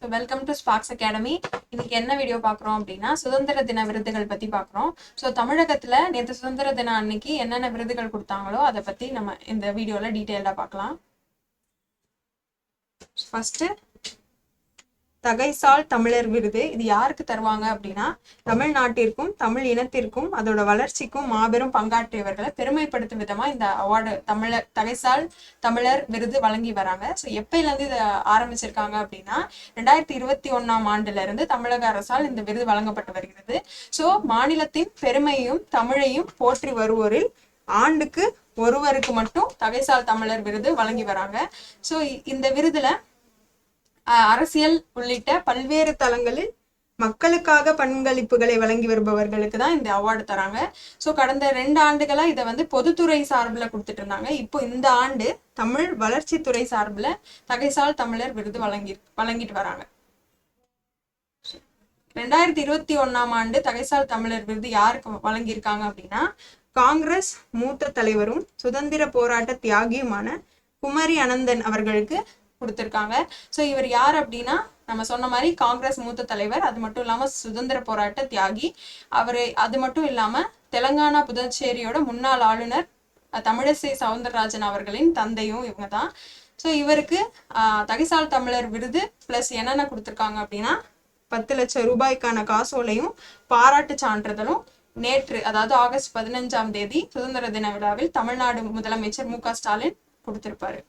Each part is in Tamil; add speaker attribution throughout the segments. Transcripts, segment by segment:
Speaker 1: So welcome to Sparks academy. இன்னைக்கு என்ன வீடியோ பார்க்குறோம் அப்படின்னா சுதந்திர தின விருதுகள் பற்றி பார்க்குறோம். ஸோ தமிழகத்தில் நேற்று சுதந்திர தினம் அன்னைக்கு என்னென்ன விருதுகள் கொடுத்தாங்களோ அதை பற்றி நம்ம இந்த வீடியோவில் டீட்டெயிலாக பார்க்கலாம். ஃபர்ஸ்ட் தகைசால் தமிழர் விருது. இது யாருக்கு தருவாங்க அப்படின்னா தமிழ்நாட்டிற்கும் தமிழ் இனத்திற்கும் அதோட வளர்ச்சிக்கும் மாபெரும் பங்காற்றியவர்களை பெருமைப்படுத்தும் விதமா இந்த அவார்டு தகைசால் தமிழர் விருது வழங்கி வராங்க. ஸோ எப்பயிலேருந்து இதை ஆரம்பிச்சிருக்காங்க அப்படின்னா 2021ஆம் ஆண்டுல இருந்து தமிழக அரசால் இந்த விருது வழங்கப்பட்டு வருகிறது. ஸோ மாநிலத்தின் பெருமையும் தமிழையும் போற்றி வருவோரில் ஆண்டுக்கு ஒருவருக்கு மட்டும் தகைசால் தமிழர் விருது வழங்கி வராங்க. ஸோ இந்த விருதுல அரசியல் உள்ளிட்ட பல்வேறு தளங்களில் மக்களுக்காக பங்களிப்புகளை வழங்கி வருபவர்களுக்கு தான் இந்த அவார்டு தராங்க. ஸோ கடந்த 2 ஆண்டுகளா இதை பொதுத்துறை சார்பில் கொடுத்துட்டு இருந்தாங்க. இப்போ இந்த ஆண்டு தமிழ் வளர்ச்சித்துறை சார்பில் தகைசால் தமிழர் விருது வழங்கிட்டு வராங்க. 2021ஆம் ஆண்டு தகைசால் தமிழர் விருது யாருக்கு வழங்கியிருக்காங்க அப்படின்னா காங்கிரஸ் மூத்த தலைவரும் சுதந்திர போராட்ட தியாகியுமான குமரி அனந்தன் அவர்களுக்கு கொடுத்திருக்காங்க. ஸோ இவர் யார் அப்படின்னா நம்ம சொன்ன மாதிரி காங்கிரஸ் மூத்த தலைவர், அது மட்டும் இல்லாம சுதந்திர போராட்ட தியாகி. அது மட்டும் இல்லாம தெலங்கானா புதுச்சேரியோட முன்னாள் ஆளுநர் தமிழிசை சவுந்தரராஜன் அவர்களின் தந்தையும் இவங்க தான். ஸோ இவருக்கு தகைசால் தமிழர் விருது பிளஸ் என்னென்ன கொடுத்திருக்காங்க அப்படின்னா 10 லட்சம் ரூபாய்க்கான காசோலையும் பாராட்டு சான்றிதழும் நேற்று, அதாவது ஆகஸ்ட் 15ஆம் தேதி சுதந்திர தின விழாவில் தமிழ்நாடு முதலமைச்சர் மு.க. ஸ்டாலின் கொடுத்திருப்பாரு.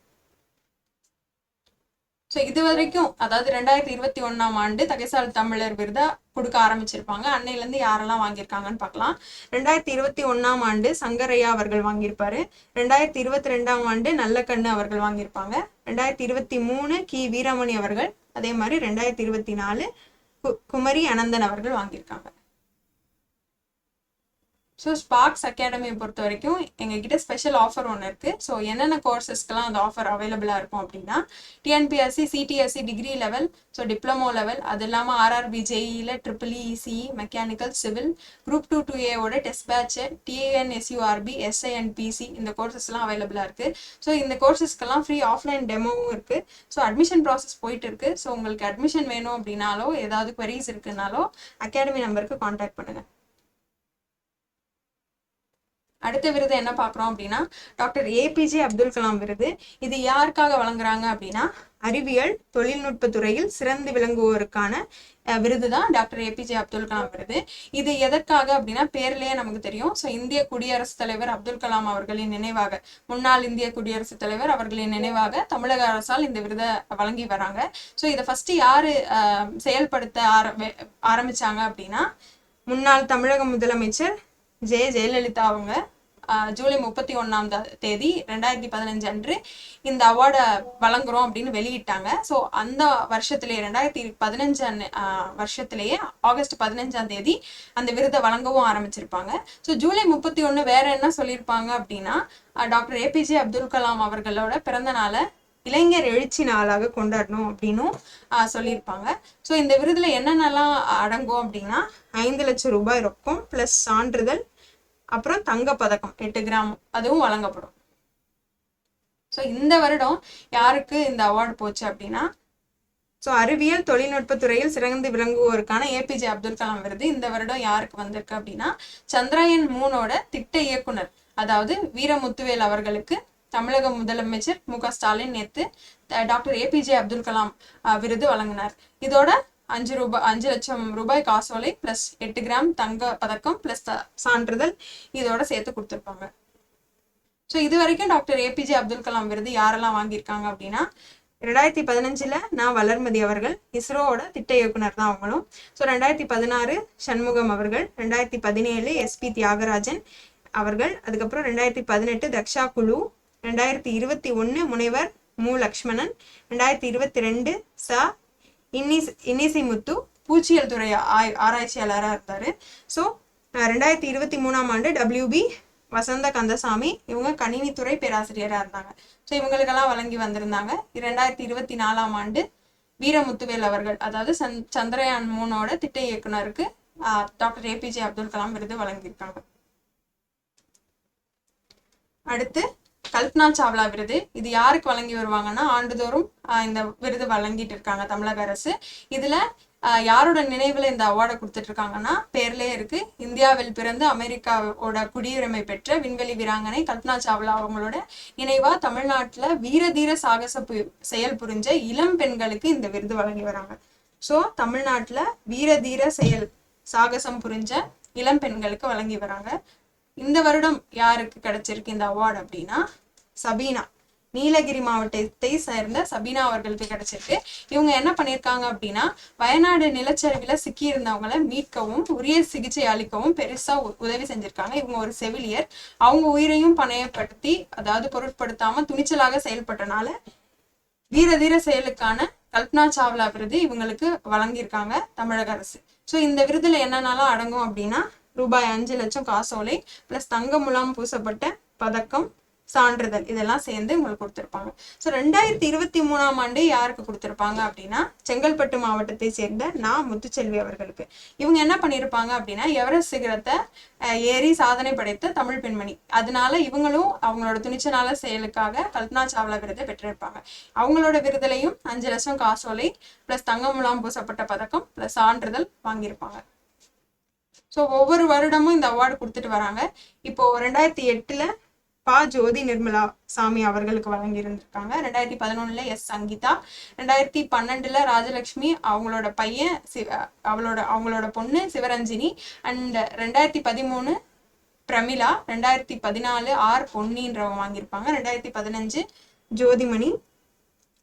Speaker 1: ஸோ இது வரைக்கும், அதாவது 2021ஆம் ஆண்டு தகைசால் தமிழர் விருதை கொடுக்க ஆரம்பிச்சிருப்பாங்க. அன்னையிலேருந்து யாரெல்லாம் வாங்கியிருக்காங்கன்னு பார்க்கலாம். 2021ஆம் ஆண்டு சங்கரையா அவர்கள் வாங்கியிருப்பாரு. 2022ஆம் ஆண்டு நல்லக்கண்ணு அவர்கள் வாங்கியிருப்பாங்க. 2023 கி. வீரமணி அவர்கள், அதே மாதிரி 2024 குமரி அனந்தன் அவர்கள் வாங்கியிருக்காங்க. ஸோ ஸ்பார்க்ஸ் அகாடமியை பொறுத்த வரைக்கும் எங்ககிட்ட ஸ்பெஷல் ஆஃபர் ஒன்று இருக்குது. ஸோ என்னென்ன கோர்சஸ்க்கெலாம் அந்த ஆஃபர் அவைலபிளாக இருக்கும் அப்படின்னா TNPSC, CDSC degree level, so diploma level, அது இல்லாமல் ஆர்ஆர்பி, ஜேஇயில் EEE, mechanical, civil, group 2 2A test batch, TNSURB, SINPC, இந்த கோர்சஸ்லாம் அவைலபிளாக இருக்குது. ஸோ இந்த கோர்சஸ்க்கெல்லாம் ஃப்ரீ ஆஃப்லைன் டெமோவும் இருக்குது. ஸோ அட்மிஷன் ப்ராசஸ் போயிட்டு இருக்கு. ஸோ உங்களுக்கு அட்மிஷன் வேணும் அப்படின்னாலோ ஏதாவது குவரிஸ் இருக்குனாலோ அகாடமி நம்பருக்கு கான்டாக்ட் பண்ணுங்கள். அடுத்த விருது என்ன பார்க்குறோம் அப்படின்னா டாக்டர் ஏபிஜே அப்துல் கலாம் விருது. இது யாருக்காக வழங்குறாங்க அப்படின்னா அறிவியல் தொழில்நுட்ப துறையில் சிறந்து விளங்குவோருக்கான விருது தான் டாக்டர் ஏபிஜே அப்துல் கலாம் விருது. இது எதற்காக அப்படின்னா பேர்லயே நமக்கு தெரியும். ஸோ இந்திய குடியரசுத் தலைவர் அப்துல் கலாம் அவர்களின் நினைவாக, முன்னாள் இந்திய குடியரசுத் தலைவர் அவர்களின் நினைவாக தமிழக அரசால் இந்த விருதை வழங்கி வராங்க. ஸோ இதை ஃபர்ஸ்ட் யாரு செயல்படுத்த ஆரம்பிச்சாங்க அப்படின்னா முன்னாள் தமிழக முதலமைச்சர் ஜெயலலிதா அவங்க ஜூலை 31ஆம் தேதி 2015 அன்று இந்த அவார்டை வழங்குறோம் அப்படின்னு வெளியிட்டாங்க. ஸோ அந்த வருஷத்திலேயே 2015 வருஷத்திலேயே ஆகஸ்ட் 15ஆம் தேதி அந்த விருதை வழங்கவும் ஆரம்பிச்சிருப்பாங்க. ஸோ ஜூலை 31 வேற என்ன சொல்லியிருப்பாங்க அப்படின்னா டாக்டர் ஏபிஜே அப்துல் கலாம் அவர்களோட பிறந்த நாளை இளைஞர் எழுச்சி நாளாக கொண்டாடணும் அப்படின்னும் சொல்லியிருப்பாங்க. ஸோ இந்த விருதுல என்னென்னலாம் அடங்கும் அப்படின்னா 5 லட்சம் ரூபாய் ரொக்கம் பிளஸ் சான்றிதழ், அப்புறம் தங்க பதக்கம் 8 கிராம் அதுவும் வழங்கப்படும். ஸோ இந்த வருடம் யாருக்கு இந்த அவார்டு போச்சு அப்படின்னா அறிவியல் தொழில்நுட்ப துறையில் சிறந்து விளங்குவோருக்கான ஏபிஜே அப்துல் கலாம் விருது இந்த வருடம் யாருக்கு வந்திருக்கு அப்படின்னா சந்திரயான் 3 திட்ட இயக்குனர், அதாவது வீரமுத்துவேல் அவர்களுக்கு தமிழக முதலமைச்சர் மு.க. ஸ்டாலின் நேற்று டாக்டர் ஏபிஜே அப்துல் கலாம் விருது வழங்கினார். இதோட 5 லட்சம் ரூபாய் காசோலை பிளஸ் 8 கிராம் தங்க பதக்கம் பிளஸ் சான்றிதழ் இதோட சேர்த்து கொடுத்துருப்பாங்க. ஸோ இது வரைக்கும் டாக்டர் ஏபிஜே அப்துல் கலாம் விருது யாரெல்லாம் வாங்கியிருக்காங்க அப்படின்னா 2015 நான் வளர்மதி அவர்கள், இஸ்ரோவோட திட்ட இயக்குனர் தான் அவங்களும். ஸோ 2016 சண்முகம் அவர்கள், 2017 SP தியாகராஜன் அவர்கள், அதுக்கப்புறம் 2018 தக்ஷா குழு, 2021 முனைவர் மு. லக்ஷ்மணன், 2022 இன்னிசி முத்து பூச்சியல் துறை ஆராய்ச்சியாளராக இருந்தாரு. ஸோ 2023ஆம் ஆண்டு WB வசந்த கந்தசாமி, இவங்க கணினித்துறை பேராசிரியராக இருந்தாங்க. ஸோ இவங்களுக்கெல்லாம் வழங்கி வந்திருந்தாங்க. 2024ஆம் ஆண்டு வீரமுத்துவேல் அவர்கள், அதாவது சந்திரயான் 3 திட்ட இயக்குனருக்கு டாக்டர் ஏபிஜே அப்துல் கலாம் விருது வழங்கியிருக்காங்க. அடுத்து கல்பனா சாவ்லா விருது. இது யாருக்கு வழங்கி வருவாங்கன்னா ஆண்டுதோறும் இந்த விருது வழங்கிட்டு இருக்காங்க தமிழக அரசு. இதுல யாரோட நினைவுல இந்த அவார்டை கொடுத்துட்டு இருக்காங்கன்னா பேர்லயே இருக்கு, இந்தியாவில் பிறந்து அமெரிக்காவோட குடியுரிமை பெற்ற விண்வெளி வீராங்கனை கல்பனா சாவ்லா அவங்களோட நினைவா தமிழ்நாட்டுல வீரதீர சாகச செயல் புரிஞ்ச இளம் பெண்களுக்கு இந்த விருது வழங்கி வராங்க. ஸோ தமிழ்நாட்டுல வீரதீர செயல் சாகசம் புரிஞ்ச இளம் பெண்களுக்கு வழங்கி வராங்க. இந்த வருடம் யாருக்கு கிடைச்சிருக்கு இந்த அவார்டு அப்படின்னா சபீனா, நீலகிரி மாவட்டத்தை சேர்ந்த சபீனா அவர்களுக்கு கிடைச்சிருக்கு. இவங்க என்ன பண்ணியிருக்காங்க அப்படின்னா வயநாடு நிலச்சரிவுல சிக்கி இருந்தவங்களை மீட்கவும் உரிய சிகிச்சை அளிக்கவும் பெருசா உதவி செஞ்சிருக்காங்க. இவங்க ஒரு செவிலியர். அவங்க உயிரையும் பணையப்படுத்தி, அதாவது பொருட்படுத்தாம துணிச்சலாக செயல்பட்டனால வீரதீர செயலுக்கான கல்பனா சாவ்லா விருது இவங்களுக்கு வழங்கியிருக்காங்க தமிழக அரசு. ஸோ இந்த விருதுல என்னென்னலாம் அடங்கும் அப்படின்னா ரூபாய் 5 லட்சம் காசோலை பிளஸ் தங்க முலாம் பூசப்பட்ட பதக்கம், சான்றிதழ், இதெல்லாம் சேர்ந்து உங்களுக்கு கொடுத்துருப்பாங்க. ஸோ 2023ஆம் ஆண்டு யாருக்கு கொடுத்துருப்பாங்க அப்படின்னா செங்கல்பட்டு மாவட்டத்தை சேர்ந்த முத்துச்செல்வி அவர்களுக்கு. இவங்க என்ன பண்ணியிருப்பாங்க அப்படின்னா எவரெஸ்ட் சிகரத்தை ஏறி சாதனை படைத்த தமிழ் பெண்மணி. அதனால இவங்களும் அவங்களோட துணிச்சலான செயலுக்காக கல்பனா சாவ்லா விருதை பெற்றிருப்பாங்க. அவங்களோட விருதுலையும் 5 லட்சம் காசோலை பிளஸ் தங்க முலாம் பூசப்பட்ட பதக்கம் பிளஸ் சான்றிதழ் வாங்கியிருப்பாங்க. ஸோ ஒவ்வொரு வருடமும் இந்த அவார்டு கொடுத்துட்டு வராங்க. இப்போ 2008 ஜோதி நிர்மலா சாமி அவர்களுக்கு வழங்கி இருந்திருக்காங்க. 2011 எஸ் சங்கீதா, 2012 ராஜலட்சுமி, அவங்களோட பையன் அவங்களோட பொண்ணு சிவரஞ்சினி, அண்ட் 2013 பிரமிளா, 2014 பொன்னின்றவங்க வாங்கியிருப்பாங்க, 2015 ஜோதிமணி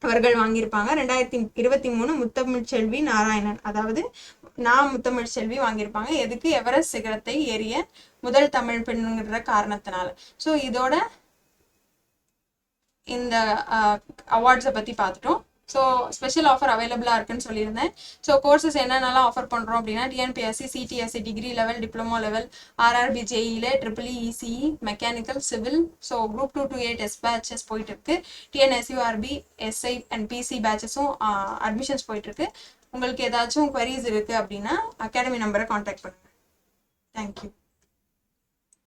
Speaker 1: அவர்கள் வாங்கியிருப்பாங்க, 2023 முத்தமிழ்ச்செல்வி நாராயணன், அதாவது முத்தமிழ்ச்செல்வி வாங்கியிருப்பாங்க. எதுக்கு? எவரெஸ்ட் சிகரத்தை ஏறிய முதல் தமிழ் பெண்ணுங்கிற காரணத்தினால. ஸோ இதோட இந்த அவார்ட்ஸை பத்தி பார்த்துட்டோம். ஸோ ஸ்பெஷல் ஆஃபர் அவைலபிளாக இருக்குன்னு சொல்லியிருந்தேன். ஸோ கோர்சஸ் என்னென்னலாம் ஆஃபர் பண்ணுறோம் அப்படின்னா TNPSC, CDSC, degree level, diploma level, RRB, ஜேஇல, triple E, ECE, mechanical, civil, so group 2 to 8 test batches போயிட்டு இருக்கு. டிஎன்எஸ்யூஆர்பி, எஸ்ஐ அண்ட் பிசி பேட்சஸும் அட்மிஷன்ஸ் போயிட்டு இருக்கு. உங்களுக்கு ஏதாச்சும் குவரிஸ் இருக்கு அப்படின்னா அகாடமி நம்பரை கான்டாக்ட் பண்ணுங்க. தேங்க்யூ.